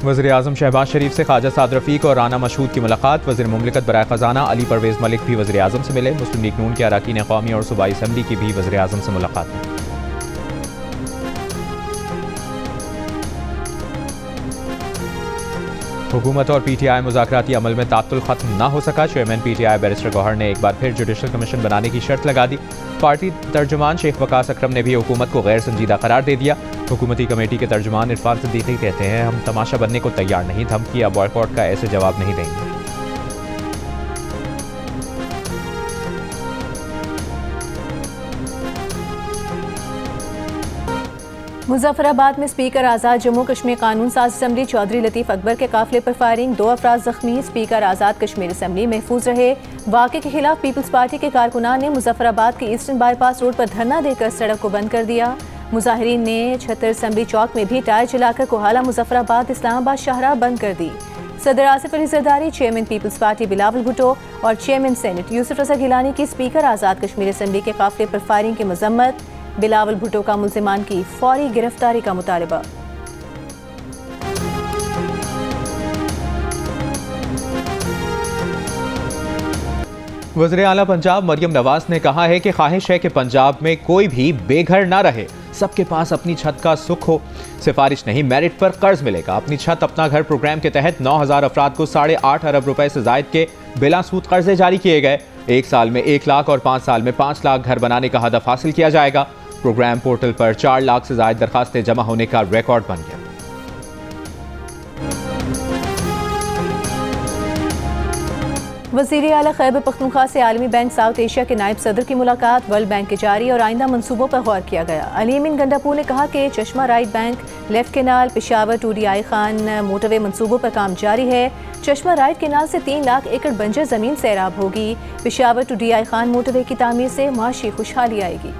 वज़ीर-ए-आज़म शहबाज शरीफ से ख्वाजा साद रफ़ीक और राना मशहूद की मुलाकात। वज़ीर मुमलिकत बराए ख़ज़ाना अली परवेज़ मलिक भी वज़ीर-ए-आज़म से मिले। मुस्लिम लीग नून के अरकान क़ौमी और सूबाई असम्बली की भी वज़ीर-ए-आज़म से मुलाकात हुई। हुकूमत और पीटीआई मुज़ाकराती अमल में तात्तुल ख़त्म न हो सका। चेयरमैन पीटीआई बैरिस्टर गौहर ने एक बार फिर जुडिशल कमीशन बनाने की शर्त लगा दी। पार्टी तर्जुमान शेख वकास अकरम ने भी हुकूमत को गैर संजीदा करार दे दिया। हुकूमती कमेटी के तर्जुमान इरफान सिद्दीकी कहते हैं, हम तमाशा बनने को तैयार नहीं, धमकी या बॉयकॉट का ऐसे जवाब नहीं देंगे। मुजफ्फराबाद में स्पीकर आज़ाद जम्मू कश्मीर कानून साज असम्बली चौधरी लतीफ़ अकबर के काफिले पर फायरिंग, 2 अफराद जख्मी। स्पीकर आज़ाद कश्मीर असम्बली महफूज रहे। वाक़े के खिलाफ पीपल्स पार्टी के कारकुनान ने मुजफ्फराबाद के ईस्टर्न बाईपास रोड पर धरना देकर सड़क को बंद कर दिया। मुजाहिरीन ने छतर असम्बली चौक में भी टायर जलाकर कोहाला मुजफ्फराबाद इस्लामाबाद शाहराह बंद कर दी। सदर Asif Ali Zardari, chairman Peoples Party Bilawal Bhutto और चेयरमैन सेनेट यूसुफ रज़ा गिलानी की स्पीकर आज़ाद कश्मीर असम्बली के काफिले पर फायरिंग की मजम्मत। बिलावल भुट्टो का मुल्ज़िमान की फौरी गिरफ्तारी का मुतालबा। वज़ीर आला पंजाब मरियम नवाज ने कहा है कि ख्वाहिश है कि पंजाब में कोई भी बेघर ना रहे, सबके पास अपनी छत का सुख हो। सिफारिश नहीं, मेरिट पर कर्ज मिलेगा। अपनी छत अपना घर प्रोग्राम के तहत 9,000 अफराद को 8.5 अरब रुपए से जायद के बिला सूद कर्जे जारी किए गए। 1 साल में 1 लाख और 5 साल में 5 लाख घर बनाने का हदफ हासिल किया जाएगा। प्रोग्राम पोर्टल पर 4 लाख से ज्यादा दरखास्तें जमा होने का रिकॉर्ड बन गया। वज़ीर आला खैबर पख्तूनख्वा से आलमी बैंक साउथ एशिया के नायब सदर की मुलाकात। वर्ल्ड बैंक के जारी और आइंदा मंसूबों पर गौर किया गया। अली अमीन गंडापुर ने कहा कि Chashma right bank, left canal, Peshawar to DI Khan motorway मंसूबों पर काम जारी है। चश्मा राइट केनाल से 3 लाख एकड़ बंजर जमीन सैराब होगी। पेशावर टूडीआई खान मोटरवे की तामीर से माशी खुशहाली आएगी।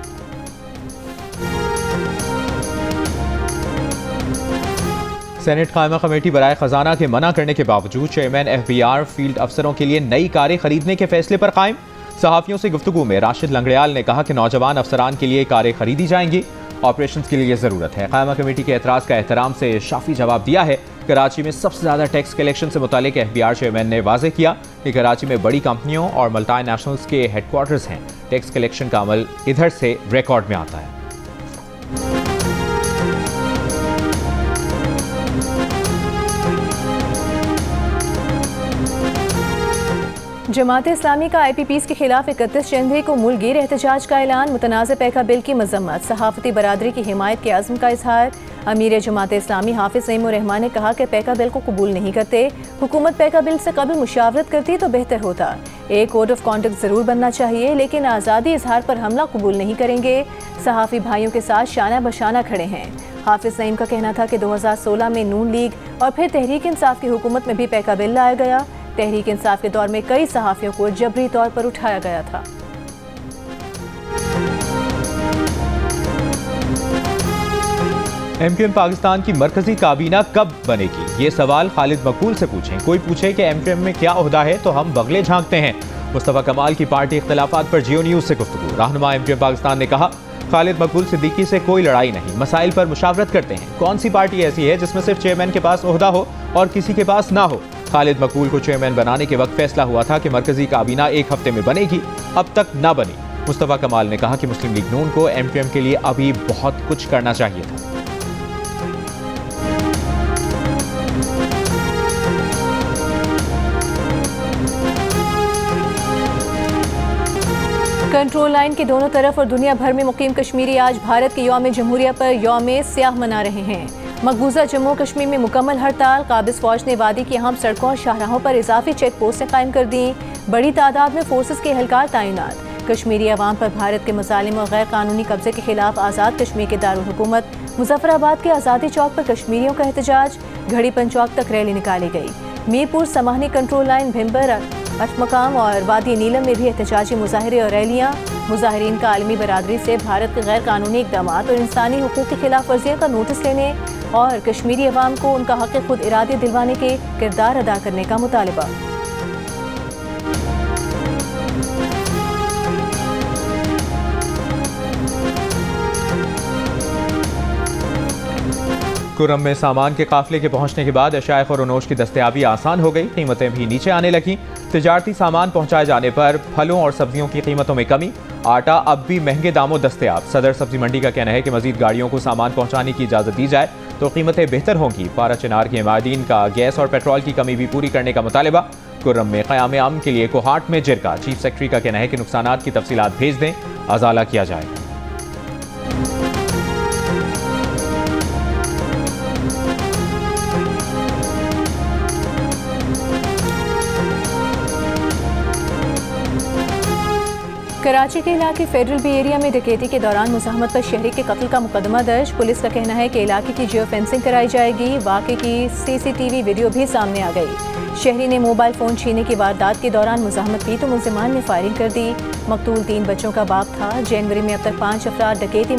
सेनेट कायमा कमेटी बराए खजाना के मना करने के बावजूद चेयरमैन FBR फील्ड अफसरों के लिए नई कारें खरीदने के फैसले पर कायम। सहाफियों से गुफ्तगू में राशिद लंगड़ियाल ने कहा कि नौजवान अफसरान के लिए कारें खरीदी जाएंगी, ऑपरेशन के लिए जरूरत है। कायमा कमेटी के एतराज का एहतराम से शाफी जवाब दिया है। कराची में सबसे ज्यादा टैक्स कलेक्शन से मुतालिक FBR चेयरमैन ने वाजे किया कि कराची में बड़ी कंपनियों और मल्टीनेशनल्स के हेडक्वार्टर्स हैं। टैक्स कलेक्शन का अमल इधर से रिकॉर्ड में आता है। जमात इस्लामी का IPPs के खिलाफ 31 जनवरी को मुल्कगीर एहतजाज का ऐलान। मुतनाज़ पैका बिल की मजम्मत, सहाफ़ती बरादरी की हिमायत के आज़म का इजहार। अमीर जमात इस्लामी हाफिज़ नईमुर रहमान ने कहा कि पैका बिल को कबूल नहीं करते। हुकूमत पैका बिल से कबल मुशावरत करती तो बेहतर होता। एक कोड ऑफ कॉन्डक्ट ज़रूर बनना चाहिए, लेकिन आज़ादी इजहार पर हमला कबूल नहीं करेंगे। सहाफ़ी भाइयों के साथ शाना बशाना खड़े हैं। हाफिज़ नईम का कहना था कि 2016 में नून लीग और फिर तहरीक इंसाफ की हुकूमत में भी पैका बिल लाया गया। तहरीक इंसाफ के दौर में कई सहाफ़ियों को जबरी तौर पर उठाया गया था। MQM पाकिस्तान की मरकजी काबीना कब बनेगी, ये सवाल खालिद मकबूल से पूछें। कोई पूछे कि MQM में क्या ओहदा है तो हम बगले झांकते हैं। मुस्तफा कमाल की पार्टी इख्तलाफात पर जियो न्यूज़ से गुफ्तगू। रहनुमा MQM पाकिस्तान ने कहा, खालिद मकबूल सिद्दीकी से कोई लड़ाई नहीं, मसाइल पर मुशावरत करते हैं। कौन सी पार्टी ऐसी है जिसमें सिर्फ चेयरमैन के पास ओहदा हो और किसी के पास ना हो। खालिद मकबूल को चेयरमैन बनाने के वक्त फैसला हुआ था कि मरकजी काबीना 1 हफ्ते में बनेगी, अब तक ना बनी। मुस्तफा कमाल ने कहा कि मुस्लिम लीग नून को MQM के लिए अभी बहुत कुछ करना चाहिए था। कंट्रोल लाइन के दोनों तरफ और दुनिया भर में मुकीम कश्मीरी आज भारत के यौम जमहूरिया पर यौम स्याह मना रहे हैं। मकबूजा जम्मू कश्मीर में मुकम्मल हड़ताल। काबिज फौज ने वादी की अहम सड़कों और शाहराहों पर इजाफी चेक पोस्टें कायम कर दी। बड़ी तादाद में फोर्सेस के एहलकार तैनात। कश्मीरी अवाम पर भारत के मसालिम और गैर कानूनी कब्जे के खिलाफ आज़ाद कश्मीर के दारुल हुकूमत मुजफ्फराबाद के आज़ादी चौक पर कश्मीरियों का एहतजाज। घड़ीपन चौक तक रैली निकाली गई। मीरपुर समाहनी कंट्रोल लाइन, भिम्बर, अठमकाम और वादी नीलम में भी एहतजाजी मुजाहरे और रैलियाँ। मुजाहरीन का आलमी बरादरी से भारत के गैर कानूनी इकदाम और इंसानी हुकूक की खिलाफ वर्जियों का नोटिस लेने और कश्मीरी अवाम को उनका हक़ खुद इरादे दिलवाने के किरदार अदा करने का मुतालबा। कुर्रम में सामान के काफिले के पहुंचने के बाद अशाए खुरनोश की दस्तयाबी आसान हो गई, कीमतें भी नीचे आने लगी। तिजारती सामान पहुंचाए जाने पर फलों और सब्जियों की कीमतों में कमी, आटा अब भी महंगे दामों दस्तयाब। सदर सब्जी मंडी का कहना है कि मजीद गाड़ियों को सामान पहुंचाने की इजाजत दी जाए तो कीमतें बेहतर होंगी। पारा चिनार के मायदीन का गैस और पेट्रोल की कमी भी पूरी करने का मुतालबा। कुर्रम में क़याम अमन के लिए कोहाट में जिरगा। चीफ सेक्रेटरी का कहना है कि नुकसानात की तफसीलात भेज दें, अजाला किया जाएगा। कराची के इलाके फेडरल बी एरिया में डकैती के दौरान मुज़ाहमत पर शहरी के कत्ल का मुकदमा दर्ज। पुलिस का कहना है कि इलाके की जियो फेंसिंग कराई जाएगी। वाक़े की CCTV वीडियो भी सामने आ गई। शहरी ने मोबाइल फ़ोन छीनने की वारदात के दौरान मुज़ाहमत की तो मुल्ज़िमान ने फायरिंग कर दी। मकतूल 3 बच्चों का बाप था। जनवरी में अब तक 5 अफराद डकैती।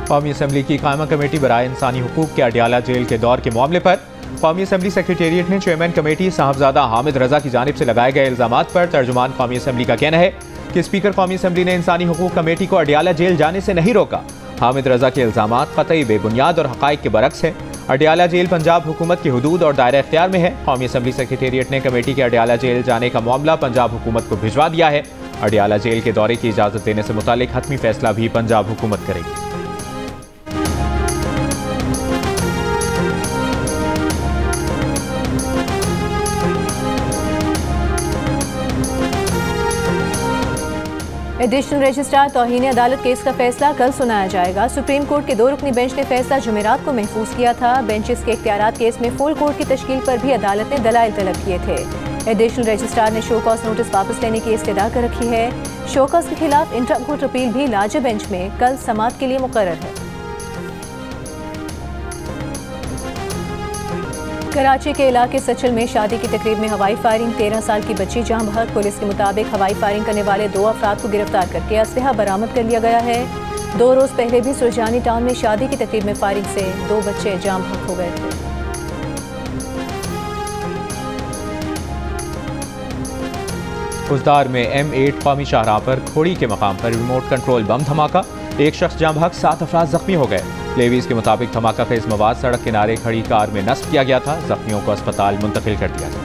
कौमी असम्बली की कायमा कमेटी बराए इंसानी हुकूक के अडियाला जेल के दौर के मामले पर कौमी असम्बली सेक्रेटेरिएट ने चेयरमैन कमेटी साहबजादा हामिद रजा की जानिब से लगाए गए इल्जामात पर तर्जुमान कौमी असम्बली का कहना है कि स्पीकर कौमी असम्बली ने इंसानी हुकूक कमेटी को अडियाला जेल जाने से नहीं रोका। हामिद रजा के इल्जामात कतई बेबुनियाद और हक़ाइक़ के बरक्स है। अडियाला जेल पंजाब हुकूमत की हुदूद और दायरा इख्तियार में है। कौमी असम्बली सेक्रेटेरिएट ने कमेटी के अडियाला जेल जाने का मामला पंजाब हुकूमत को भिजवा दिया है। अडियाला जेल के दौरे की इजाज़त देने से मुतालिक हतमी फैसला भी पंजाब हुकूमत करेगी। एडिशनल रजिस्ट्रार तौहीन अदालत केस का फैसला कल सुनाया जाएगा। सुप्रीम कोर्ट के 2 रुकनी बेंच ने फैसला जुमेरात को महफूज किया था। बेंचेस के इख्तियारात केस में फुल कोर्ट की तश्कील पर भी अदालत ने दलाइल तलब किए थे। एडिशनल रजिस्ट्रार ने शो कॉज नोटिस वापस लेने की इस्तदा कर रखी है। शो कॉज के खिलाफ इंट्रा कोर्ट अपील भी लार्जर बेंच में कल समाअत के लिए मुकर्रर है। कराची के इलाके सचल में शादी की तकरीब में हवाई फायरिंग, 13 साल की बच्ची जहां बहक। पुलिस के मुताबिक हवाई फायरिंग करने वाले 2 अफराद को गिरफ्तार करके असलहा बरामद कर लिया गया है। 2 रोज पहले भी सुरजानी टाउन में शादी की तकरीब में फायरिंग से 2 बच्चे जाम बहक हो गए थे। उजदार में M8 कौमी शाहराह पर खोड़ी के मकाम पर रिमोट कंट्रोल बम धमाका, 1 शख्स जाम बहक, 7 अफराद जख्मी हो गए। लेवीज के मुताबिक धमाका खेज मवाद सड़क किनारे खड़ी कार में नस्ब किया गया था। जख्मियों को अस्पताल मुंतकिल कर दिया गया।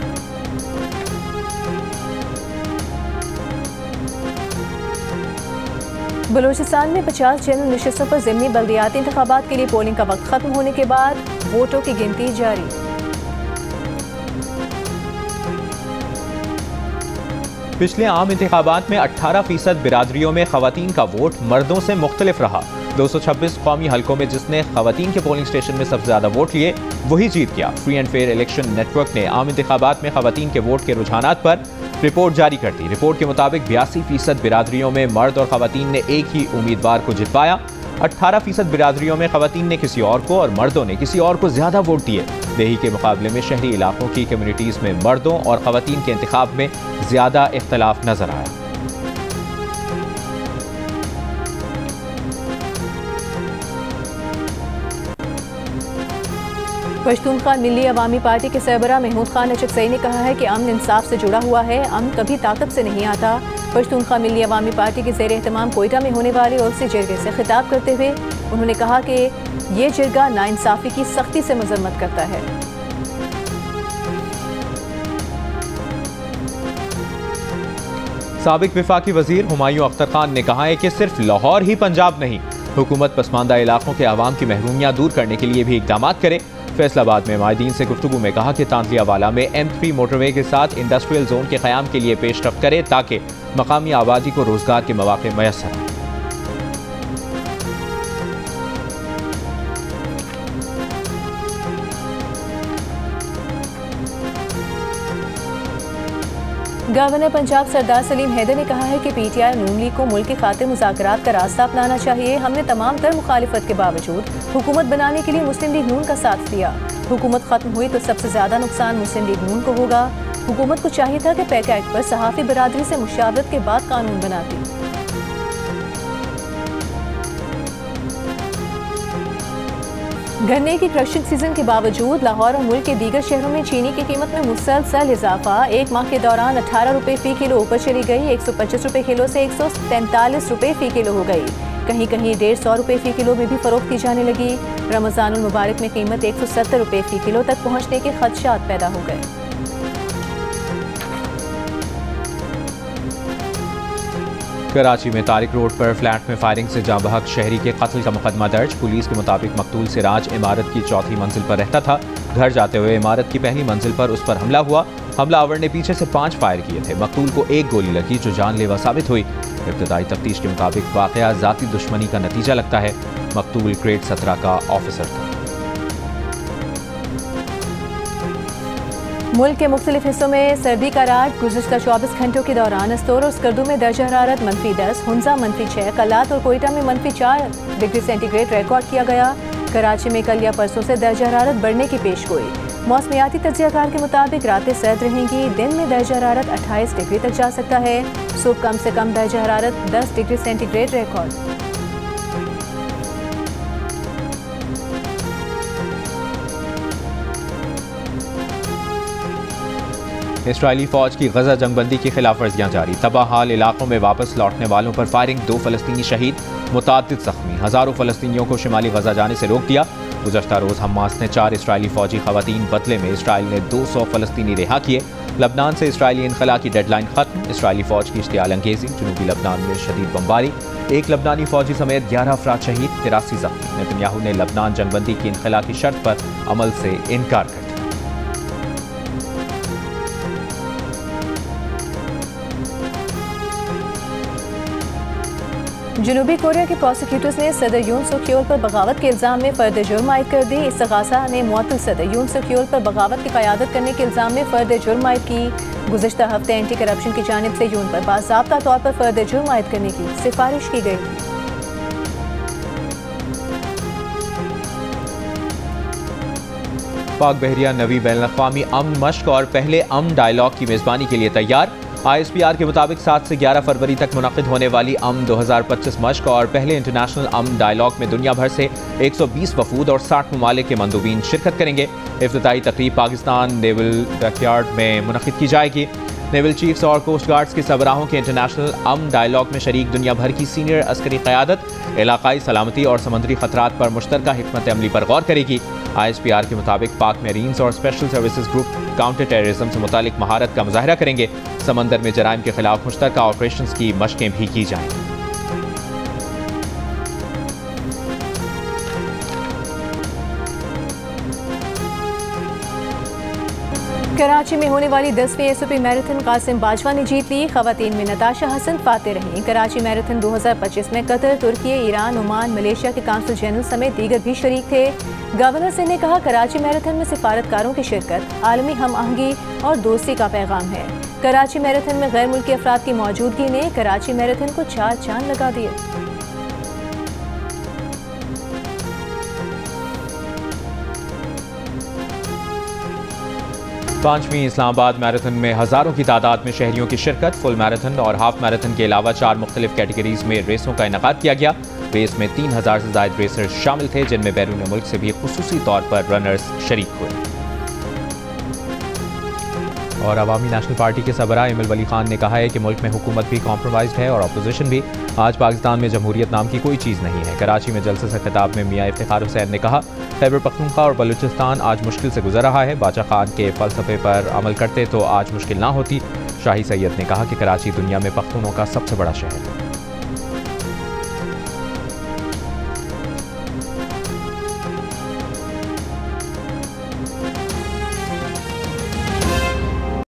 बलूचिस्तान में 50 जनरल नशिस्तों पर ज़िमनी बल्दियाती इंतखाबात के लिए पोलिंग का वक्त खत्म होने के बाद वोटों की गिनती जारी। पिछले आम इंतखाबात में 18% बिरादरियों में खवातीन का वोट मर्दों से मुख्तलिफ रहा। 226 कौमी हलकों में जिसने खवातीन के पोलिंग स्टेशन में सबसे ज्यादा वोट लिए वही जीत गया। Free and fair election network ने आम इंतखाबात में खवातीन के वोट के रुझानात पर रिपोर्ट जारी कर दी। रिपोर्ट के मुताबिक 82% बिरादरियों में मर्द और खवातीन ने एक ही उम्मीदवार को जितवाया। 18% बिरादरियों में खवातीन ने किसी और को और मर्दों ने किसी और को ज्यादा वोट दिए। देही के मुकाबले में शहरी इलाकों की कम्युनिटीज में मर्दों और खवातीन के इंतखाब में ज्यादा इख्तलाफ नजर आया। पश्तूनख्वा मिली अवामी पार्टी के सरबराह महमूद खान अचकज़ई ने कहा है कि अमन इंसाफ से जुड़ा हुआ है, अमन कभी ताकत से नहीं आता। पश्तूनख्वा मिली अवामी पार्टी के ज़ेर एहतमाम कोयटा में होने वाले उर्सी जिरगे से खिताब करते हुए उन्होंने कहा कि ये जिरगा नाइंसाफ़ी की सख्ती से मजम्मत करता है। साबिक विफाकी वजीर हुमायूं अख्तर खान ने कहा है कि सिर्फ लाहौर ही पंजाब नहीं, हुकूमत पसमानदा इलाकों के आवाम की महरूमियाँ दूर करने के लिए भी इकदाम करे। फैसलाबाद में माहिदीन से गुफ्तगू में कहा कि तांतलियावाला में M3 मोटरवे के साथ इंडस्ट्रियल जोन के क़याम के लिए पेशरफ्त करे ताकि मकामी आबादी को रोजगार के मौके मैसर आए। गवर्नर पंजाब सरदार सलीम हैदर ने कहा है कि PTI नून लीग को मुल्क की खातिर मुज़ाकरात का रास्ता अपनाना चाहिए। हमने तमाम तर मुखालिफत के बावजूद हुकूमत बनाने के लिए मुस्लिम लीग नून का साथ दिया। हुकूमत खत्म हुई तो सबसे ज्यादा नुकसान मुस्लिम लीग नून को होगा। हुकूमत को चाहिए था कि पैक एक्ट पर सहाफ़ी बिरादरी से मुशावरत के बाद कानून बनाती। गन्ने की क्रशिंग सीजन के बावजूद लाहौर और मुल्क के दीगर शहरों में चीनी की कीमत में मुसलसल इजाफा। 1 माह के दौरान 18 रुपये फी किलो ऊपर चली गई, 125 रुपये किलो से 143 रुपये फी किलो हो गई। कहीं कहीं 150 रुपये फ़ी किलो में भी फ़रोख्त की जाने लगी। रमज़ानुल मुबारक में कीमत 170 रुपये फ़ी किलो तक पहुँचने के खदशात पैदा हो गए। कराची में तारिक रोड पर फ्लैट में फायरिंग से जाँ बहक शहरी के कत्ल का मुकदमा दर्ज। पुलिस के मुताबिक मकतूल सिराज इमारत की चौथी मंजिल पर रहता था। घर जाते हुए इमारत की पहली मंजिल पर उस पर हमला हुआ। हमलावर ने पीछे से 5 फायर किए थे। मकतूल को एक गोली लगी जो जानलेवा साबित हुई। इब्तदाई तफ्तीश के मुताबिक वाक़या ज़ाती दुश्मनी का नतीजा लगता है। मकतूल ग्रेड 17 का ऑफिसर था। मुल्क के मुख्तलिफ हिस्सों में सर्दी का राज। गुज़िश्ता 24 घंटों के दौरान अस्तोर और स्कर्दू में दर्जा हरारत -10, हुंजा -6, कलात और कोयटा में -4 डिग्री सेंटीग्रेड रिकॉर्ड किया गया। कराची में कल या परसों से दर्जा हरारत बढ़ने की पेशगोई। मौसमियाती तज्ज़ियाकार के मुताबिक रातें सर्द रहेंगी। दिन में दर्जा हरारत 28 डिग्री तक जा सकता है। सुबह कम से कम दर्जा हरारत 10 डिग्री सेंटीग्रेड रिकॉर्ड। इसराइली फौज की गजा जंगबंदी की खिलाफ वर्जियाँ जारी। तबाह हाल इलाकों में वापस लौटने वालों पर फायरिंग। 2 फलस्तीनी शहीद, मुतादिद जख्मी। हज़ारों फलस्तीनियों को शिमाली गजा जाने से रोक दिया। गुज़श्ता रोज़ हमास ने 4 इसराइली फौजी खवातीन, बदले में इसराइल ने 200 फलस्तीनी रिहा किए। लबनान से इसराइली इनखला की डेडलाइन खत्म। इसराइली फौज की इश्तियाल अंगेजी। जनूबी लबनान में शदीद बमबारी। 1 लबनानी फौजी समेत 11 अफराद शहीद, 83 जख्मी। नेतन्याहू ने लबनान जंगबंदी की इनखला की शर्त पर अमल से इनकार कर दिया। जनूबी कोरिया के प्रोसिक्यूटर्स ने सदर यून सुक येओल पर बगावत के इल्ज़ाम में फ़र्द जुर्म आयद कर दी। इस्तग़ासा ने मुअत्तल सदर यून सुक येओल पर बगावत की क़यादत करने के इल्ज़ाम में फ़र्द जुर्म आयद की। गुज़िश्ता हफ्ते एंटी करप्शन की जानिब से यून पर बाज़ाब्ता तौर पर फ़र्द जुर्म आयद करने की सिफारिश की गई थी। पाक बहरिया नवी बैनुल-अक़वामी अमन मश्क और पहले अमन डायलॉग की मेज़बानी के लिए तैयार। ISPR के मुताबिक 7 से 11 फरवरी तक मुनक़िद होने वाली अमन 2025 मश्क और पहले इंटरनेशनल अमन डायलॉग में दुनिया भर से 120 वफूद और 60 ममालिक के मंदूबीन शिरकत करेंगे। इफ्तिताई तकरीब पाकिस्तान नेवल डॉकयार्ड में मुनक़िद की जाएगी। नेवल चीफ्स और कोस्ट गार्ड्स के सरबराहों के इंटरनेशनल अमन डायलॉग में शरीक दुनिया भर की सीनियर अस्करी क़यादत इलाकाई सलामती और समुद्री खतरात पर मुश्तरका हिकमत अमली पर गौर करेगी। ISPR के मुताबिक पाक मेरीन्स और special services group counter terrorism से मुतालिक महारत का मुजाहरा करेंगे। समंदर में जराइम के खिलाफ मुश्तरका ऑपरेशंस की मशकें भी की जाएंगी। कराची में होने वाली 10वीं SOP मैराथन कासिम बाजवा ने जीत ली। खवातीन में नताशा हसन फाते रहीं। कराची मैराथन 2025 में कतर, तुर्की, ईरान, ओमान, मलेशिया के काउंसिल जनरल समेत दीगर भी शरीक थे। गवर्नर सिंह ने कहा, कराची मैराथन में सिफारतकारों की शिरकत आलमी हम आहंगी और दोस्ती का पैगाम है। कराची मैराथन में गैर मुल्की अफराद की मौजूदगी ने कराची मैराथन को 4 चांद लगा दिए। पांचवीं इस्लामाबाद मैराथन में हज़ारों की तादाद में शहरियों की शिरकत। फुल मैराथन और हाफ मैराथन के अलावा 4 मुख्तलिफ कैटेगरीज में रेसों का इनेकाद किया गया। रेस में 3000 से ज़ायद रेसर्स शामिल थे, जिनमें बैरून मुल्क से भी खुसूसी तौर पर रनर्स शरीक हुए। और अवामी नेशनल पार्टी के सरबराह इमल वली खान ने कहा है कि मुल्क में हुकूमत भी कॉम्प्रोमाइज़ है और अपोजिशन भी। आज पाकिस्तान में जमहूरियत नाम की कोई चीज़ नहीं है। कराची में जलसे से खिताब में मियां इफ्तिखार हुसैन ने कहा, खैबर पख्तूनख्वा और बलूचिस्तान आज मुश्किल से गुजर रहा है। बादशाह खान के फ़लसफ़े पर अमल करते तो आज मुश्किल ना होती। शाही सैयद ने कहा कि कराची दुनिया में पख्तूनों का सबसे बड़ा शहर है।